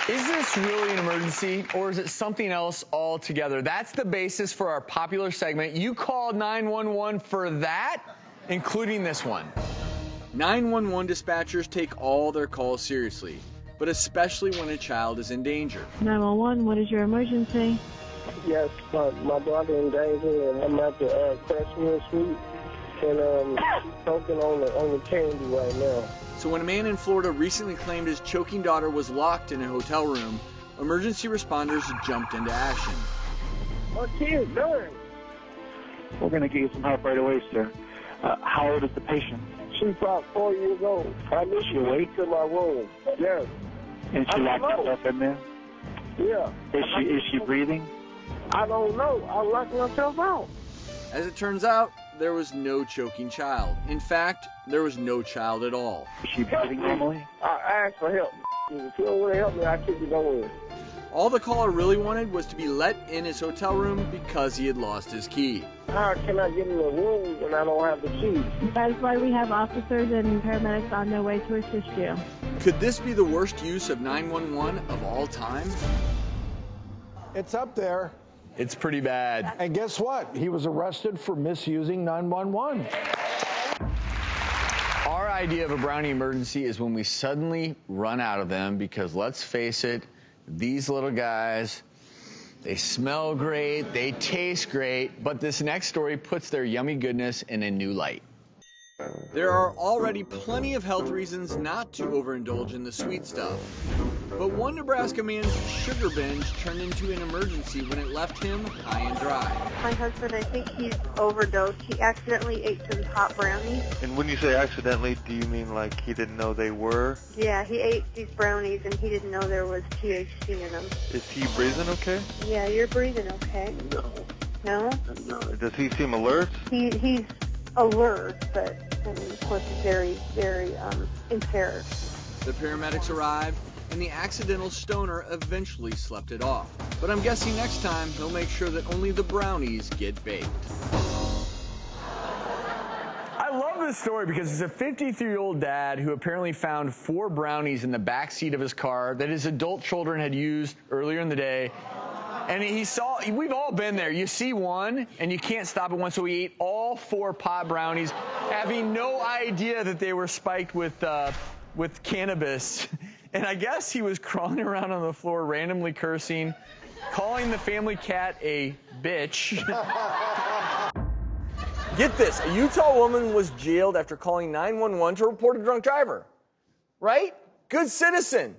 Is this really an emergency, or is it something else altogether? That's the basis for our popular segment. You called 911 for that, including this one. 911 dispatchers take all their calls seriously, but especially when a child is in danger. 911, what is your emergency? Yes, my daughter in danger, and I'm at the Crestwood Suite, and choking on the candy right now. So when a man in Florida recently claimed his choking daughter was locked in a hotel room, emergency responders jumped into action. My kid's dying. We're going to get you some help right away, sir. How old is the patient? She's about 4 years old. I need She awake? to my room. Yes. And she locked herself in there? Yeah. Is she breathing? I don't know. I locked myself out. As it turns out, there was no choking child. In fact, there was no child at all. Is she breathing normally? I asked for help. If you don't want to help me, I kick it over. All the caller really wanted was to be let in his hotel room because he had lost his key. How can I get in the room when I don't have the key? That's why we have officers and paramedics on their way to assist you. Could this be the worst use of 911 of all time? It's up there. It's pretty bad. And guess what? He was arrested for misusing 911. Our idea of a brownie emergency is when we suddenly run out of them because, let's face it, these little guys, they smell great, they taste great, but this next story puts their yummy goodness in a new light. There are already plenty of health reasons not to overindulge in the sweet stuff. But one Nebraska man's sugar binge turned into an emergency when it left him high and dry. My husband, I think he's overdosed. He accidentally ate some hot brownies. And when you say accidentally, do you mean like he didn't know they were? Yeah, he ate these brownies and he didn't know there was THC in them. Is he breathing okay? Yeah, you're breathing okay. No? No. Does he seem alert? He's alert, but I mean, of course he's very, very impaired. The paramedics arrived, and the accidental stoner eventually slept it off. But I'm guessing next time he'll make sure that only the brownies get baked. I love this story because it's a 53-year-old dad who apparently found 4 brownies in the back seat of his car that his adult children had used earlier in the day. And he saw, we've all been there. You see one, and you can't stop at one, so he ate all 4 pot brownies, having no idea that they were spiked with cannabis. And I guess he was crawling around on the floor, randomly cursing, calling the family cat a bitch. Get this, a Utah woman was jailed after calling 911 to report a drunk driver. Right? Good citizen.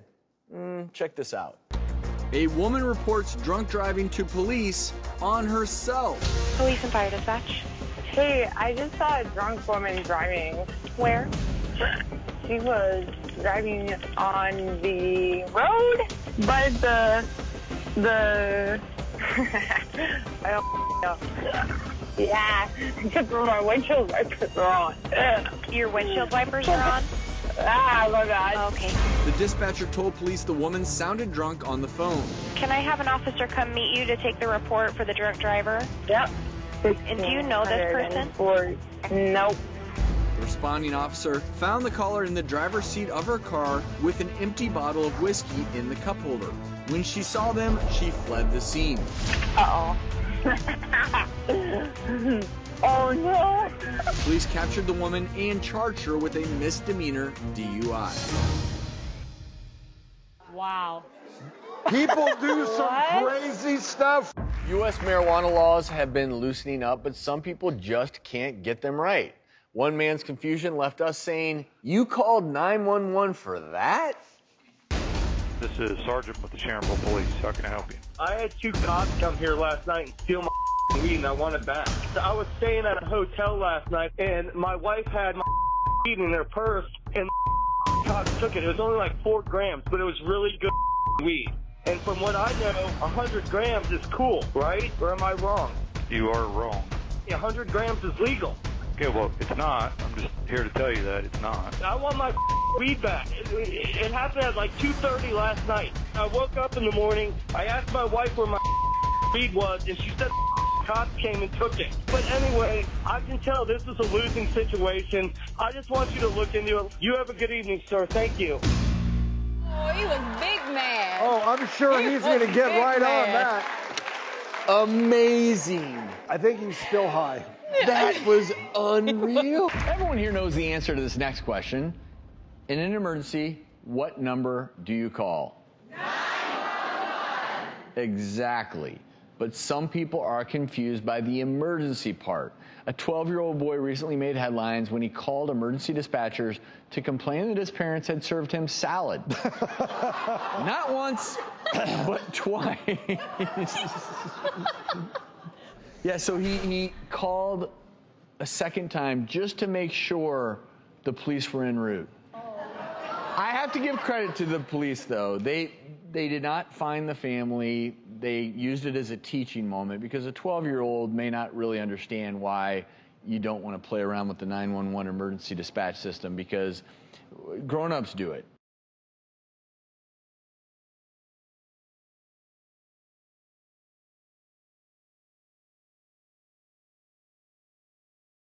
Check this out. A woman reports drunk driving to police on her cell. Police and fire dispatch. Hey, I just saw a drunk woman driving. Where? She was driving on the road, but the I don't know. Yeah, except for my windshield wipers are on. Your windshield wipers are on? Ah, my God. Okay. The dispatcher told police the woman sounded drunk on the phone. Can I have an officer come meet you to take the report for the drunk driver? Yep. And do you know this person? Nope. The responding officer found the caller in the driver's seat of her car with an empty bottle of whiskey in the cup holder. When she saw them, she fled the scene. Uh-oh. Oh, no. Police captured the woman and charged her with a misdemeanor DUI. Wow. People do some crazy stuff. U.S. marijuana laws have been loosening up, but some people just can't get them right. One man's confusion left us saying, "You called 911 for that?" This is Sergeant with the Sharonville Police. How can I help you? I had 2 cops come here last night and steal my weed, and I want it back. I was staying at a hotel last night, and my wife had my weed in her purse, and the cops took it. It was only like 4 grams, but it was really good weed. And from what I know, 100 grams is cool, right? Or am I wrong? You are wrong. 100 grams is legal. Okay, well, it's not. I'm just here to tell you that it's not. I want my weed back. It happened at like 2:30 last night. I woke up in the morning. I asked my wife where my weed was, and she said cops came and took it. But anyway, I can tell this is a losing situation. I just want you to look into it. You have a good evening, sir. Thank you. Oh, he was big mad. Oh, I'm sure he's going to get right on that. Amazing. I think he's still high. That was unreal. Everyone here knows the answer to this next question. In an emergency, what number do you call? 911. Exactly. But some people are confused by the emergency part. A 12-year-old boy recently made headlines when he called emergency dispatchers to complain that his parents had served him salad. Not once, but twice. Yeah, so he called a second time just to make sure the police were en route. I have to give credit to the police, though. They did not find the family. They used it as a teaching moment because a 12-year-old may not really understand why you don't want to play around with the 911 emergency dispatch system because grown-ups do it.